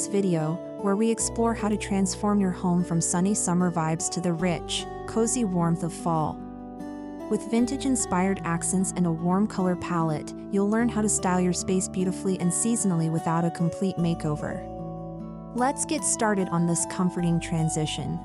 today's video, where we explore how to transform your home from sunny summer vibes to the rich, cozy warmth of fall. With vintage-inspired accents and a warm color palette, you'll learn how to style your space beautifully and seasonally without a complete makeover. Let's get started on this comforting transition.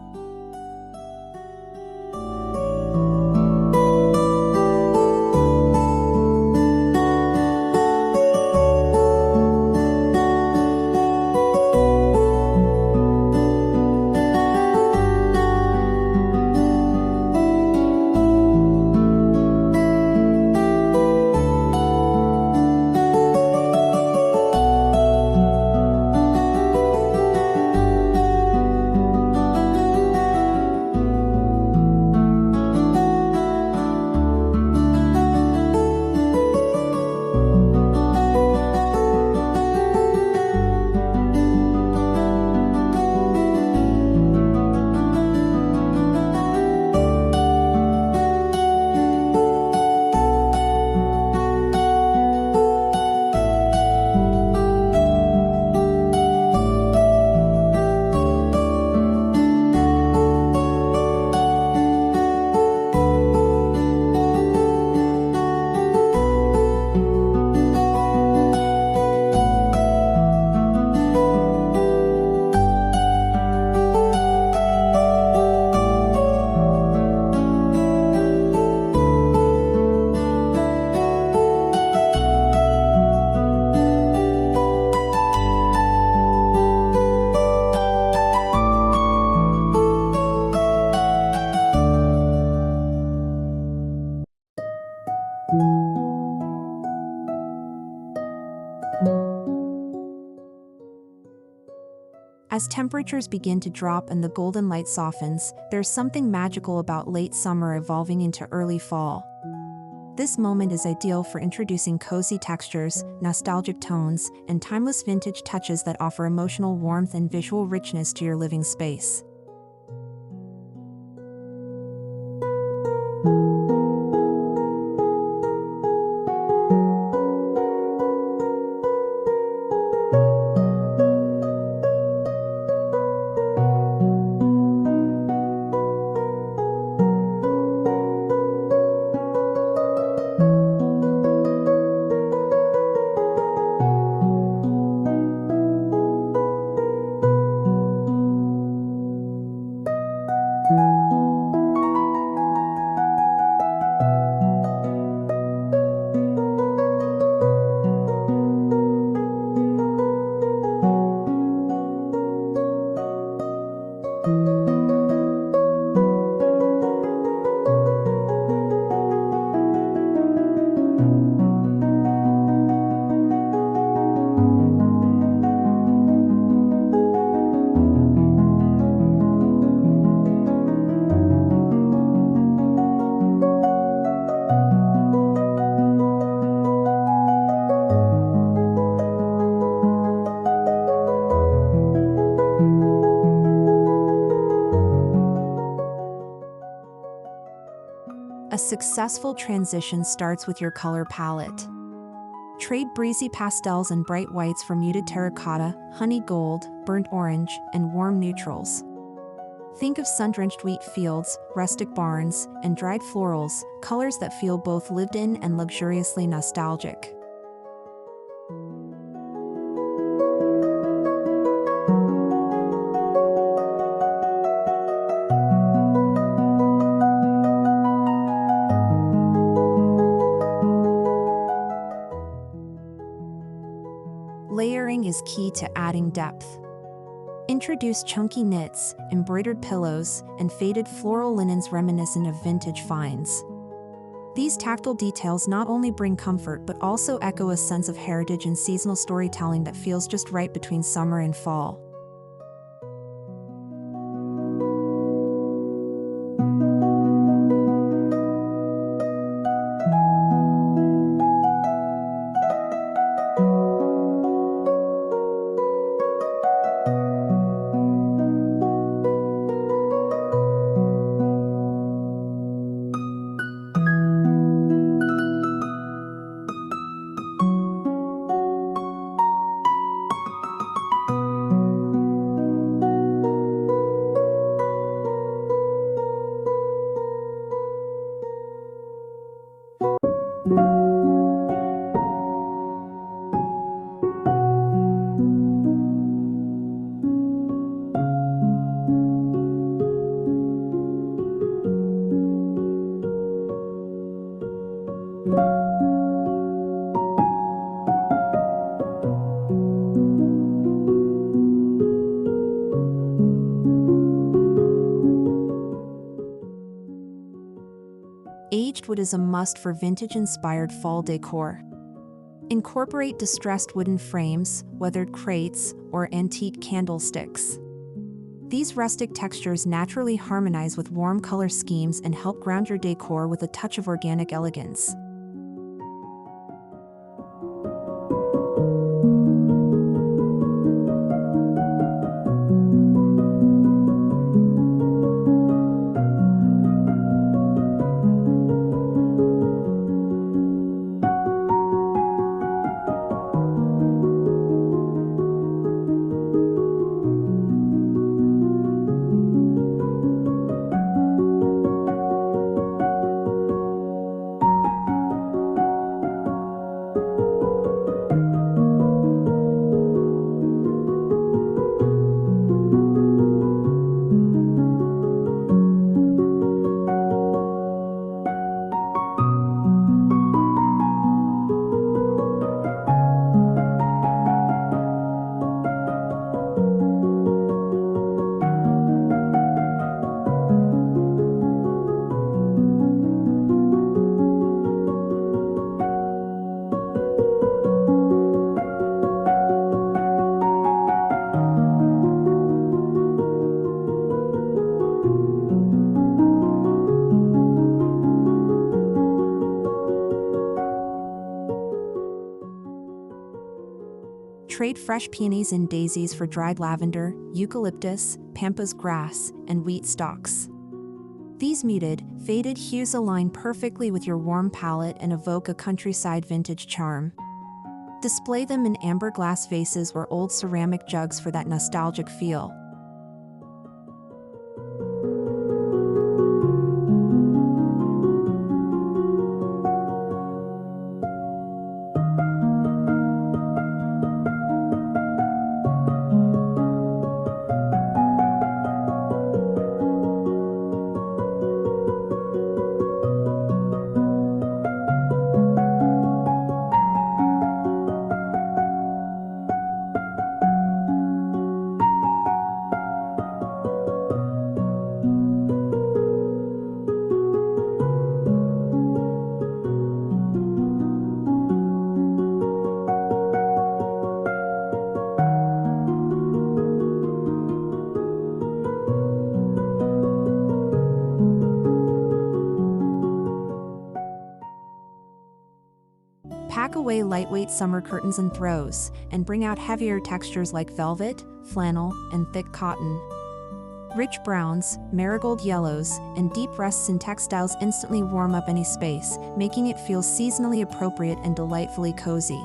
As temperatures begin to drop and the golden light softens, there's something magical about late summer evolving into early fall. This moment is ideal for introducing cozy textures, nostalgic tones, and timeless vintage touches that offer emotional warmth and visual richness to your living space. A successful transition starts with your color palette. Trade breezy pastels and bright whites for muted terracotta, honey gold, burnt orange, and warm neutrals. Think of sun-drenched wheat fields, rustic barns, and dried florals, colors that feel both lived in and luxuriously nostalgic. Layering is key to adding depth. Introduce chunky knits, embroidered pillows, and faded floral linens reminiscent of vintage finds. These tactile details not only bring comfort but also echo a sense of heritage and seasonal storytelling that feels just right between summer and fall. softwood is a must for vintage-inspired fall decor. Incorporate distressed wooden frames, weathered crates, or antique candlesticks. These rustic textures naturally harmonize with warm color schemes and help ground your decor with a touch of organic elegance. Trade fresh peonies and daisies for dried lavender, eucalyptus, pampas grass, and wheat stalks. These muted, faded hues align perfectly with your warm palette and evoke a countryside vintage charm. Display them in amber glass vases or old ceramic jugs for that nostalgic feel. Pack away lightweight summer curtains and throws, and bring out heavier textures like velvet, flannel, and thick cotton. Rich browns, marigold yellows, and deep rusts in textiles instantly warm up any space, making it feel seasonally appropriate and delightfully cozy.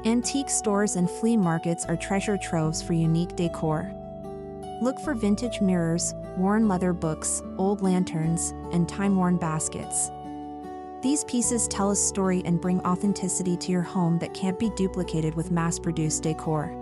Antique stores and flea markets are treasure troves for unique decor. Look for vintage mirrors, worn leather books, old lanterns, and time-worn baskets. These pieces tell a story and bring authenticity to your home that can't be duplicated with mass-produced decor.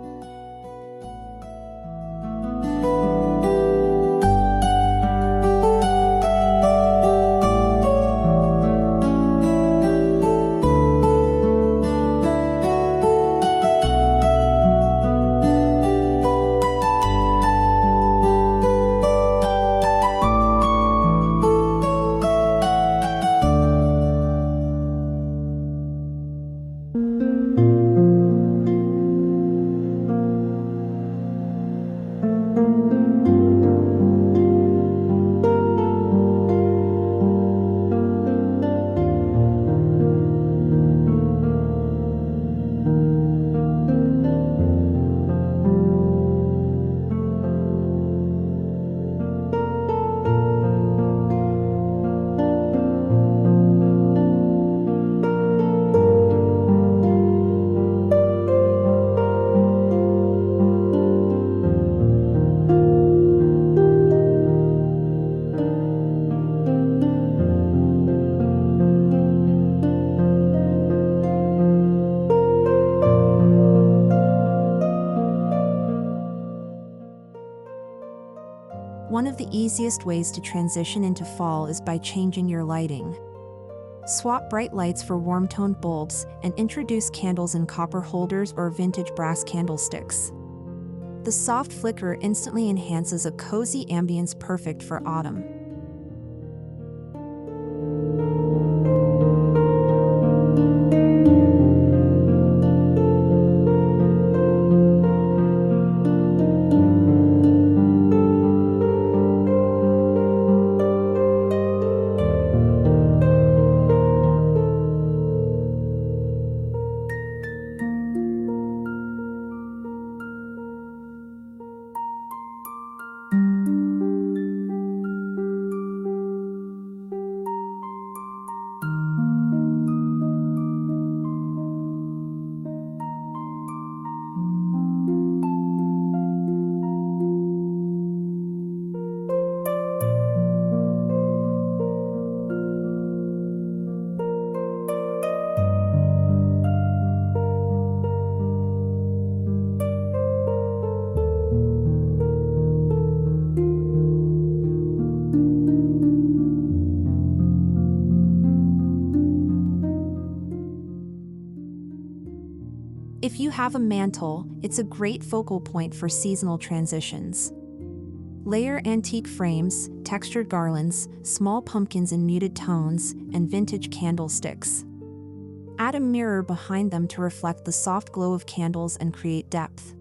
One of the easiest ways to transition into fall is by changing your lighting. Swap bright lights for warm-toned bulbs and introduce candles in copper holders or vintage brass candlesticks. The soft flicker instantly enhances a cozy ambience perfect for autumn. If you have a mantel, it's a great focal point for seasonal transitions. Layer antique frames, textured garlands, small pumpkins in muted tones, and vintage candlesticks. Add a mirror behind them to reflect the soft glow of candles and create depth.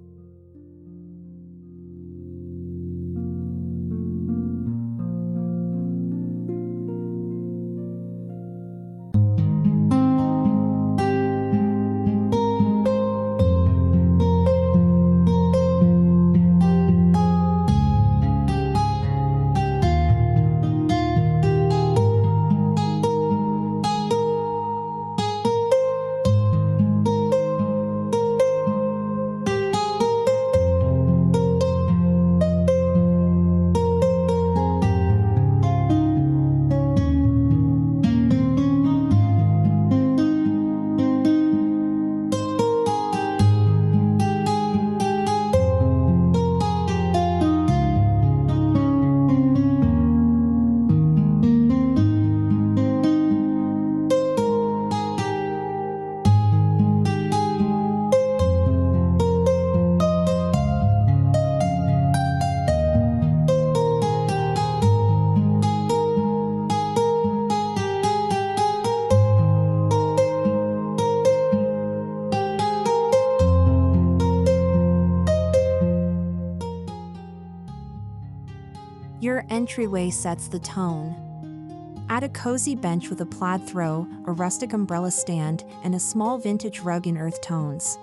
Your entryway sets the tone. Add a cozy bench with a plaid throw, a rustic umbrella stand, and a small vintage rug in earth tones.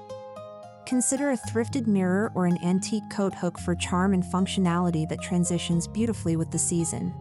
Consider a thrifted mirror or an antique coat hook for charm and functionality that transitions beautifully with the season.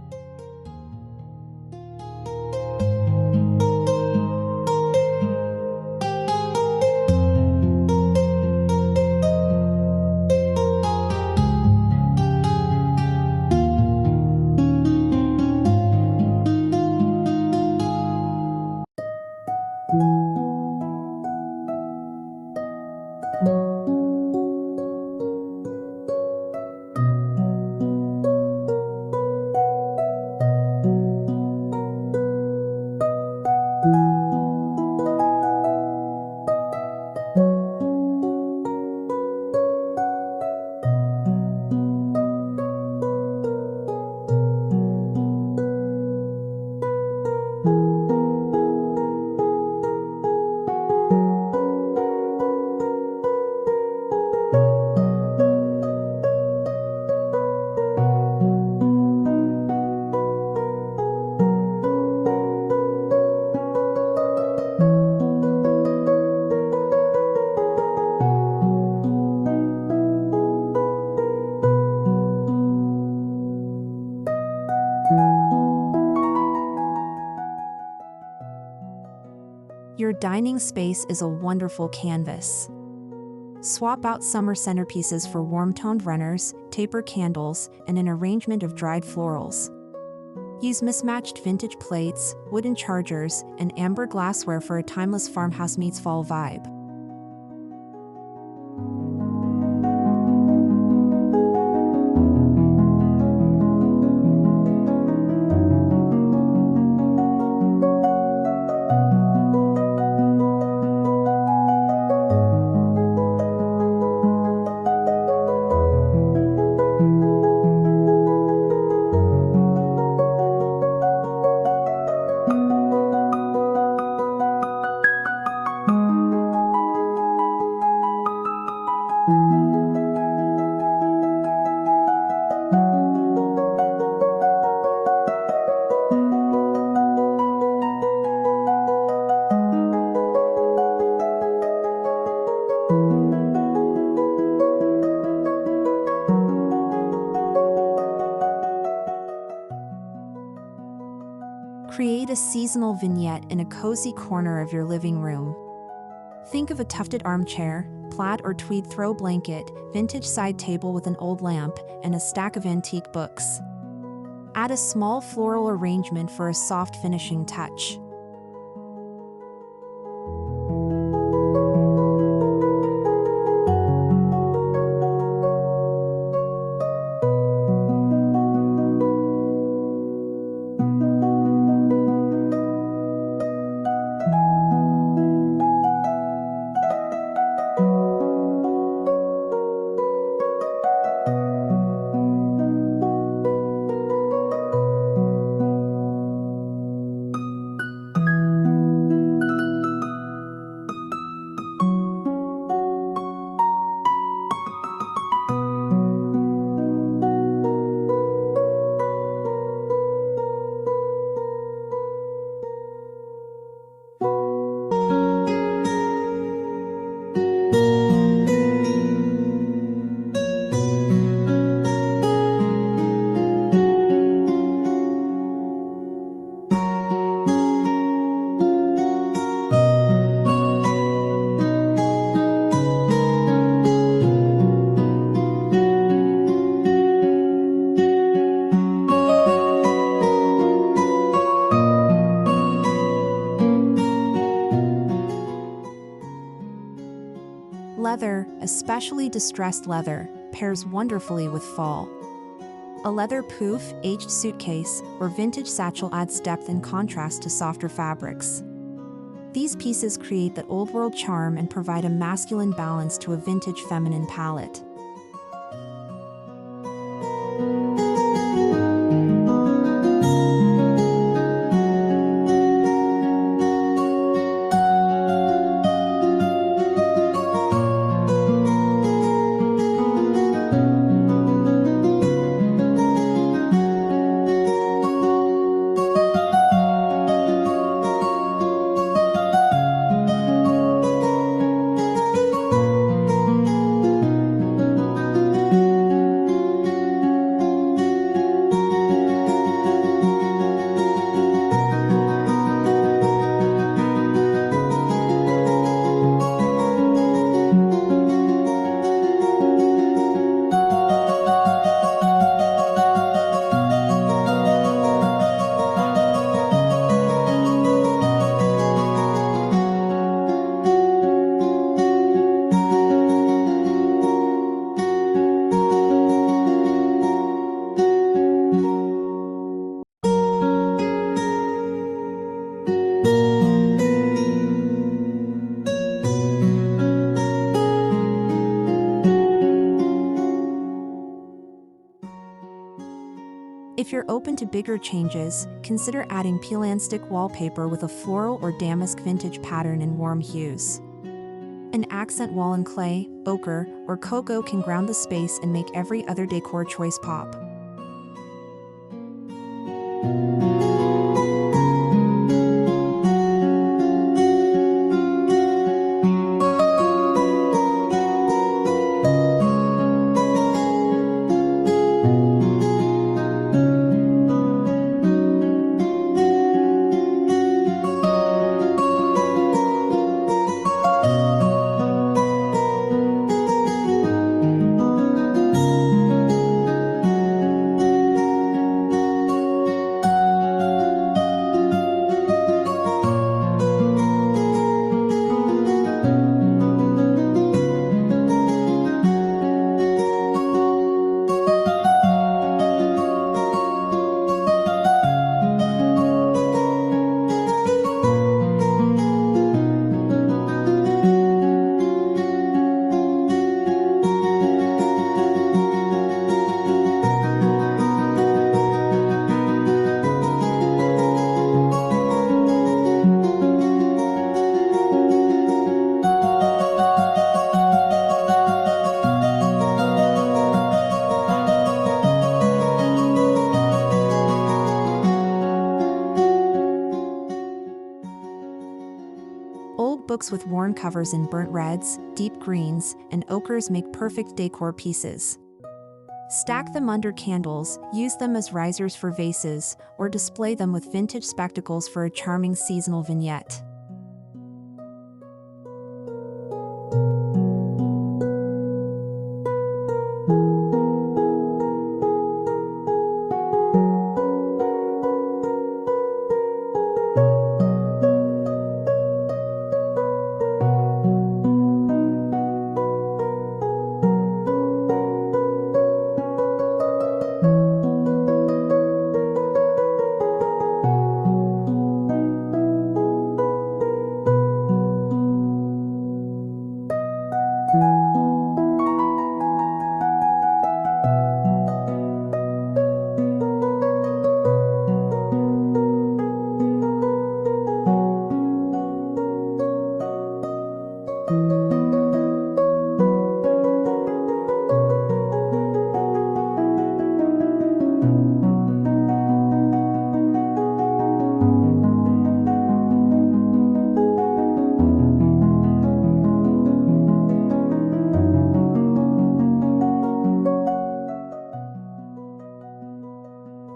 Your dining space is a wonderful canvas. Swap out summer centerpieces for warm-toned runners, taper candles, and an arrangement of dried florals. Use mismatched vintage plates, wooden chargers, and amber glassware for a timeless farmhouse meets fall vibe. Create a seasonal vignette in a cozy corner of your living room. Think of a tufted armchair, plaid or tweed throw blanket, vintage side table with an old lamp, and a stack of antique books. Add a small floral arrangement for a soft finishing touch. Leather, especially distressed leather, pairs wonderfully with fall. A leather poof, aged suitcase, or vintage satchel adds depth and contrast to softer fabrics. These pieces create that old-world charm and provide a masculine balance to a vintage feminine palette. If you're open to bigger changes, consider adding peel and stick wallpaper with a floral or damask vintage pattern in warm hues. An accent wall in clay, ochre, or cocoa can ground the space and make every other decor choice pop. books with worn covers in burnt reds, deep greens, and ochres make perfect decor pieces. Stack them under candles, use them as risers for vases, or display them with vintage spectacles for a charming seasonal vignette.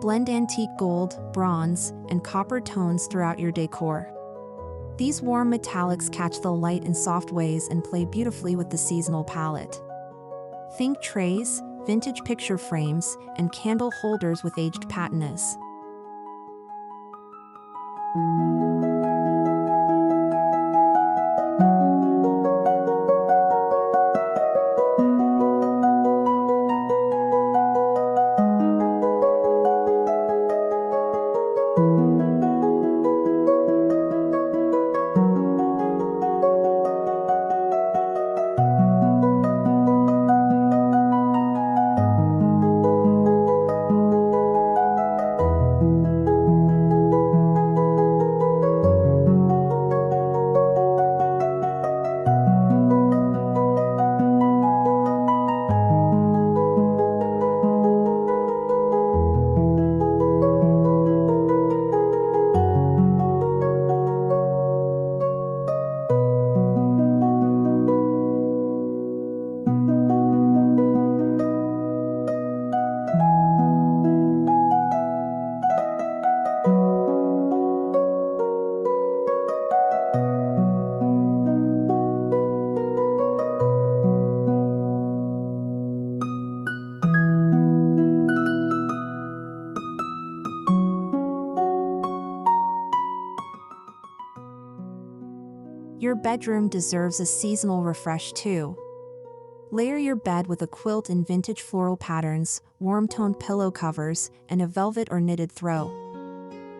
Blend antique gold, bronze, and copper tones throughout your decor. These warm metallics catch the light in soft ways and play beautifully with the seasonal palette. Think trays, vintage picture frames, and candle holders with aged patinas. Your bedroom deserves a seasonal refresh too. Layer your bed with a quilt in vintage floral patterns, warm-toned pillow covers, and a velvet or knitted throw.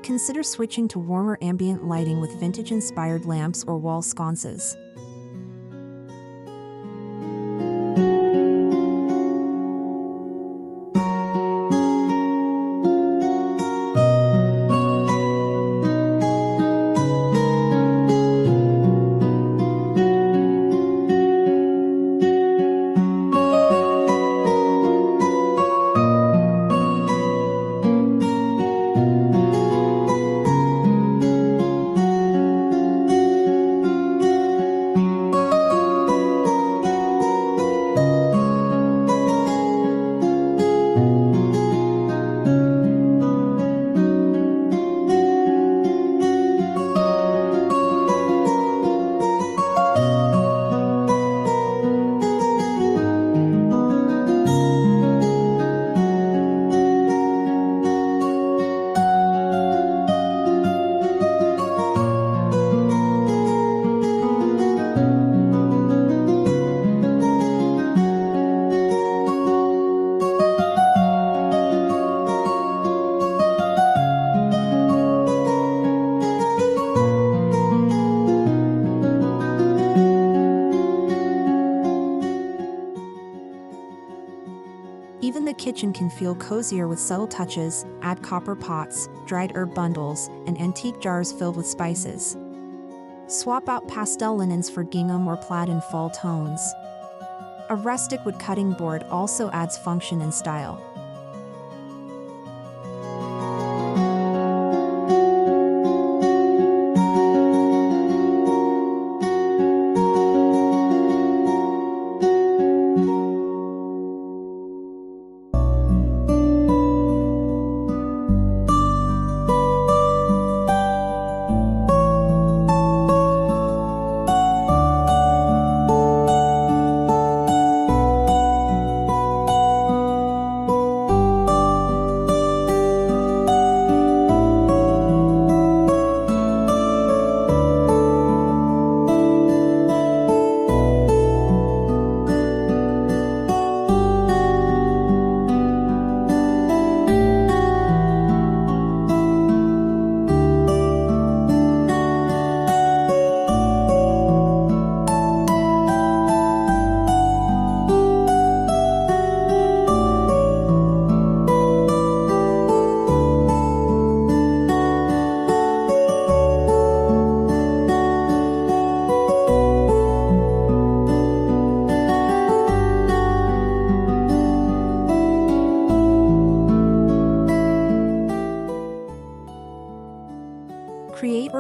Consider switching to warmer ambient lighting with vintage-inspired lamps or wall sconces. Even the kitchen can feel cozier with subtle touches. Add copper pots, dried herb bundles, and antique jars filled with spices. Swap out pastel linens for gingham or plaid in fall tones. A rustic wood cutting board also adds function and style.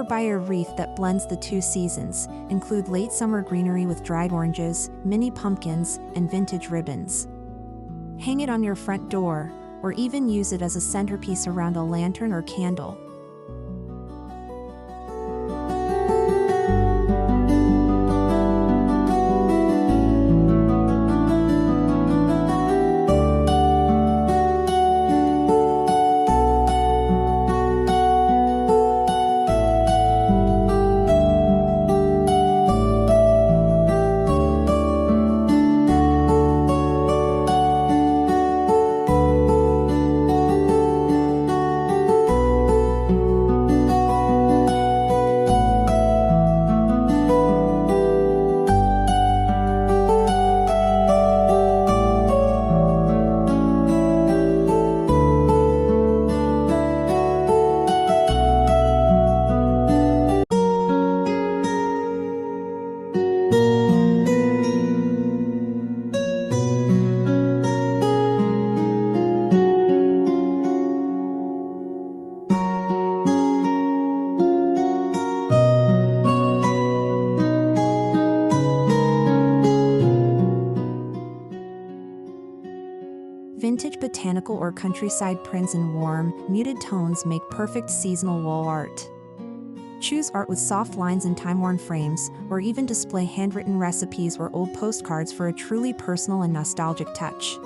buy a wreath that blends the two seasons. Include late summer greenery with dried oranges, mini pumpkins, and vintage ribbons. Hang it on your front door, or even use it as a centerpiece around a lantern or candle. Vintage botanical or countryside prints in warm, muted tones make perfect seasonal wall art. Choose art with soft lines and time-worn frames, or even display handwritten recipes or old postcards for a truly personal and nostalgic touch.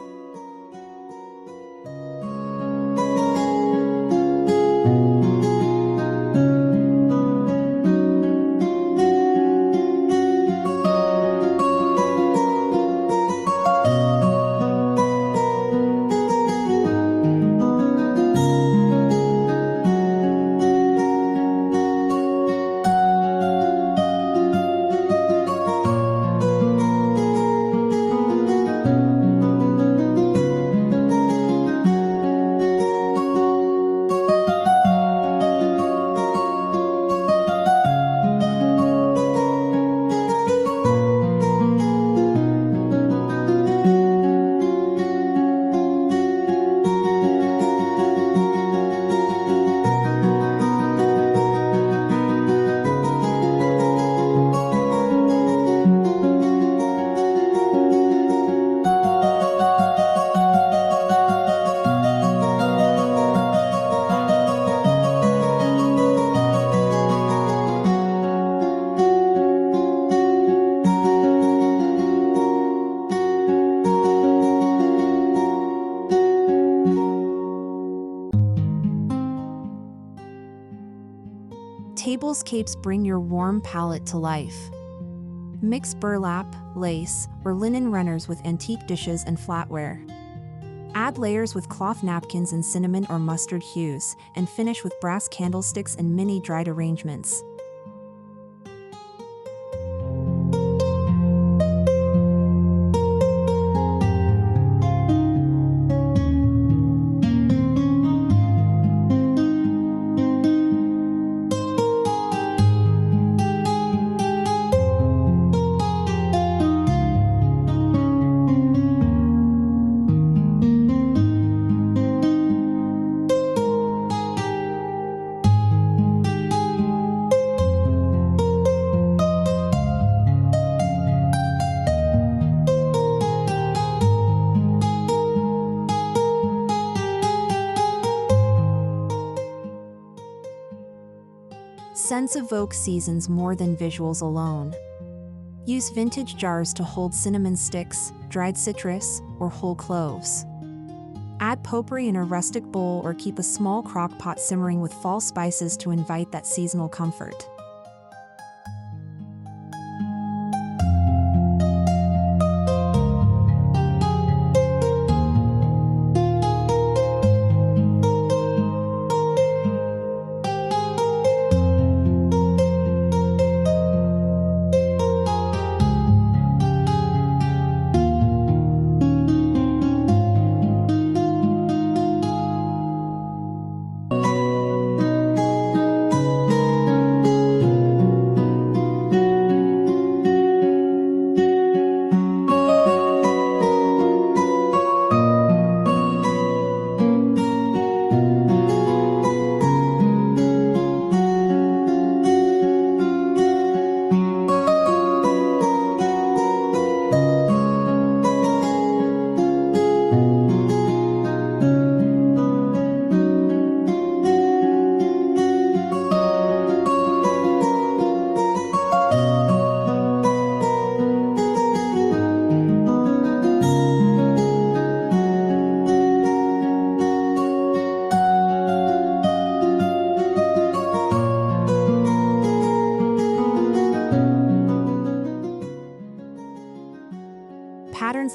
Tablescapes bring your warm palette to life. Mix burlap, lace, or linen runners with antique dishes and flatware. Add layers with cloth napkins in cinnamon or mustard hues, and finish with brass candlesticks and mini dried arrangements. Scents evoke seasons more than visuals alone. Use vintage jars to hold cinnamon sticks, dried citrus, or whole cloves. Add potpourri in a rustic bowl or keep a small crock pot simmering with fall spices to invite that seasonal comfort.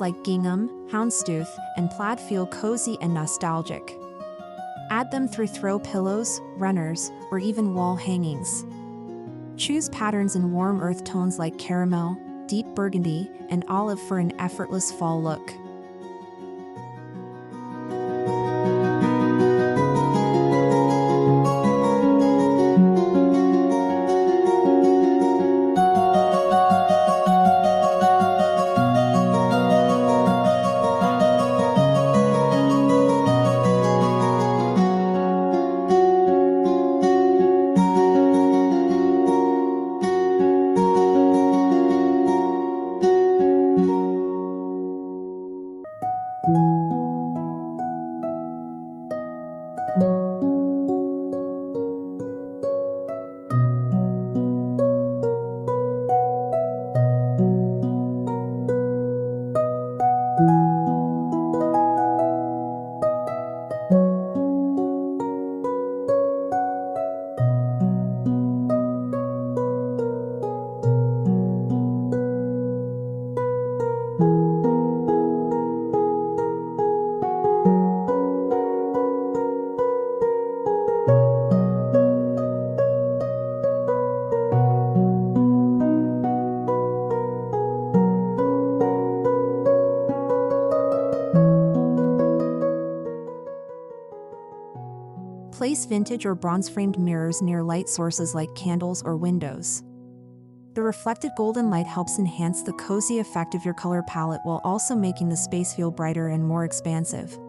like gingham, houndstooth, and plaid feel cozy and nostalgic. Add them through throw pillows, runners, or even wall hangings. Choose patterns in warm earth tones like caramel, deep burgundy, and olive for an effortless fall look. Place vintage or bronze-framed mirrors near light sources like candles or windows. The reflected golden light helps enhance the cozy effect of your color palette while also making the space feel brighter and more expansive.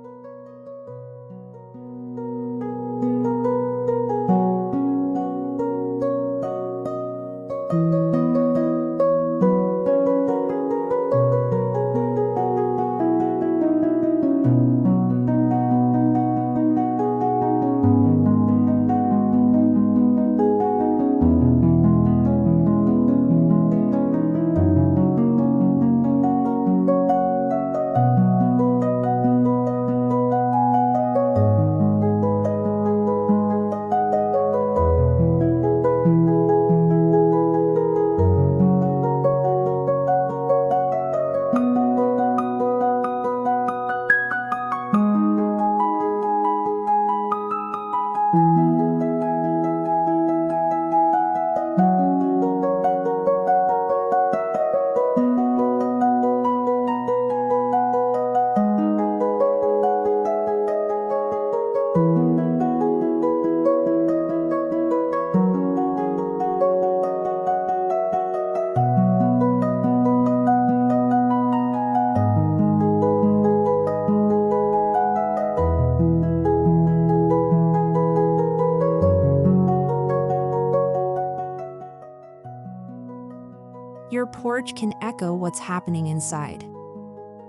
Your porch can echo what's happening inside.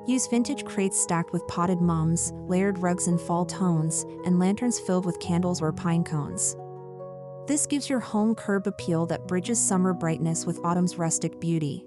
Use vintage crates stacked with potted mums, layered rugs in fall tones, and lanterns filled with candles or pine cones. This gives your home curb appeal that bridges summer brightness with autumn's rustic beauty.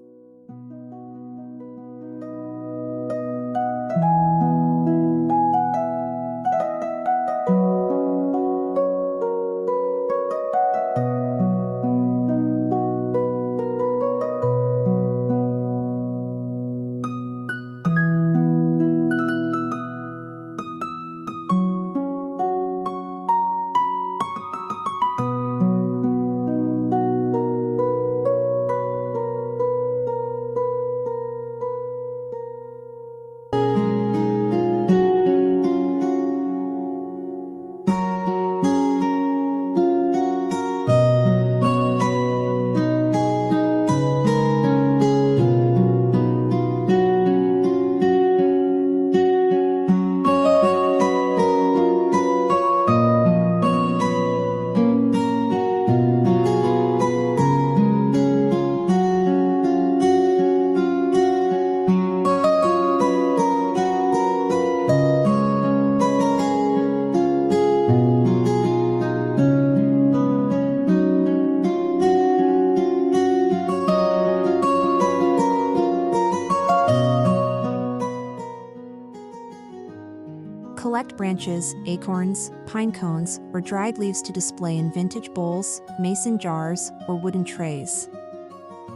Collect branches, acorns, pine cones, or dried leaves to display in vintage bowls, mason jars, or wooden trays.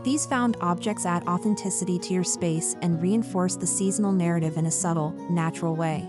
These found objects add authenticity to your space and reinforce the seasonal narrative in a subtle, natural way.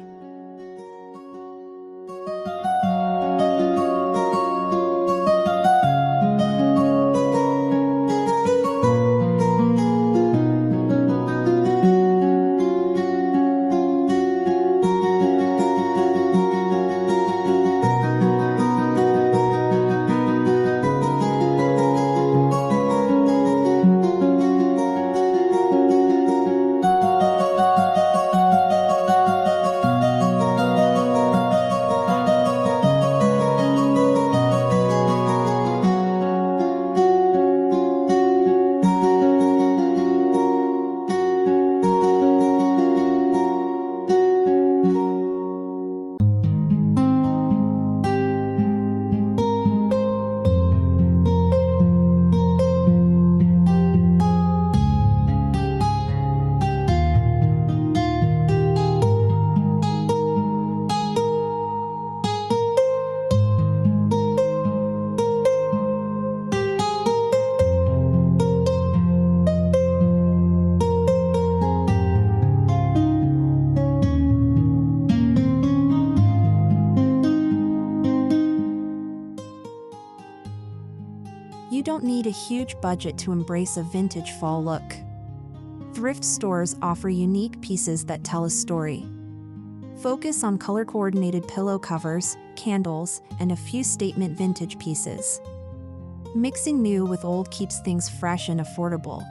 You don't need a huge budget to embrace a vintage fall look. Thrift stores offer unique pieces that tell a story. Focus on color-coordinated pillow covers, candles, and a few statement vintage pieces. Mixing new with old keeps things fresh and affordable.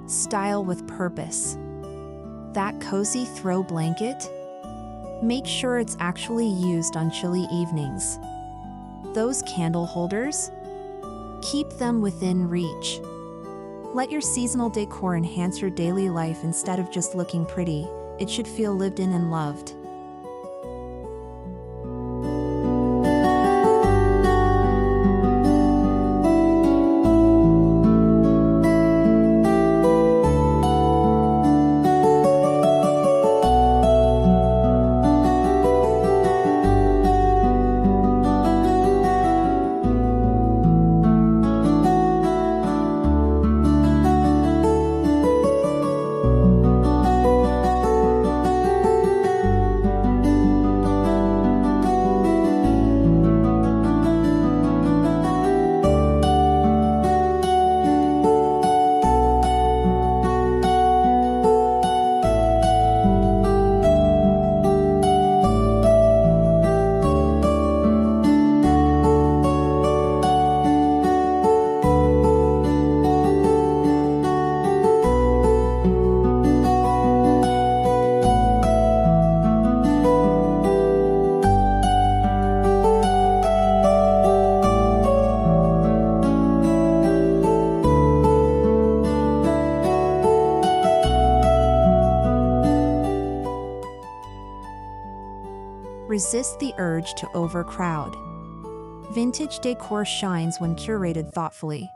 Style with purpose. That cozy throw blanket? Make sure it's actually used on chilly evenings. Those candle holders? Keep them within reach. Let your seasonal decor enhance your daily life instead of just looking pretty. It should feel lived in and loved. Resist the urge to overcrowd. Vintage decor shines when curated thoughtfully.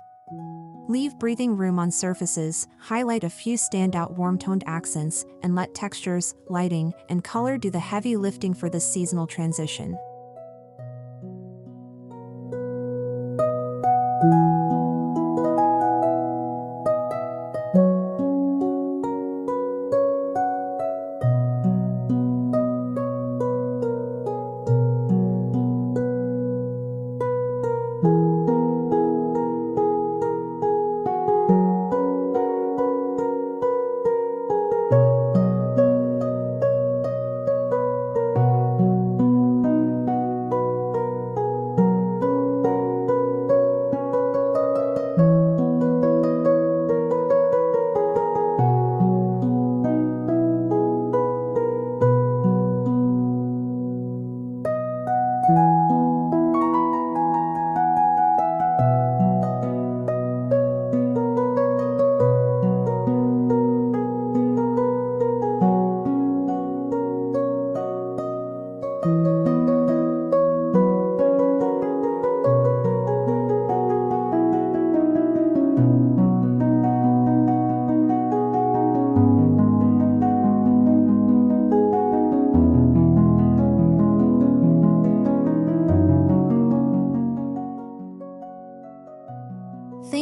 Leave breathing room on surfaces, highlight a few standout warm-toned accents, and let textures, lighting, and color do the heavy lifting for this seasonal transition.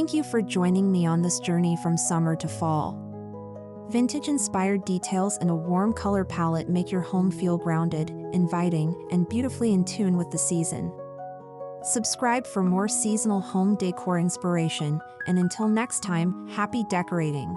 Thank you for joining me on this journey from summer to fall. Vintage-inspired details and a warm color palette make your home feel grounded, inviting, and beautifully in tune with the season. Subscribe for more seasonal home decor inspiration, and until next time, happy decorating!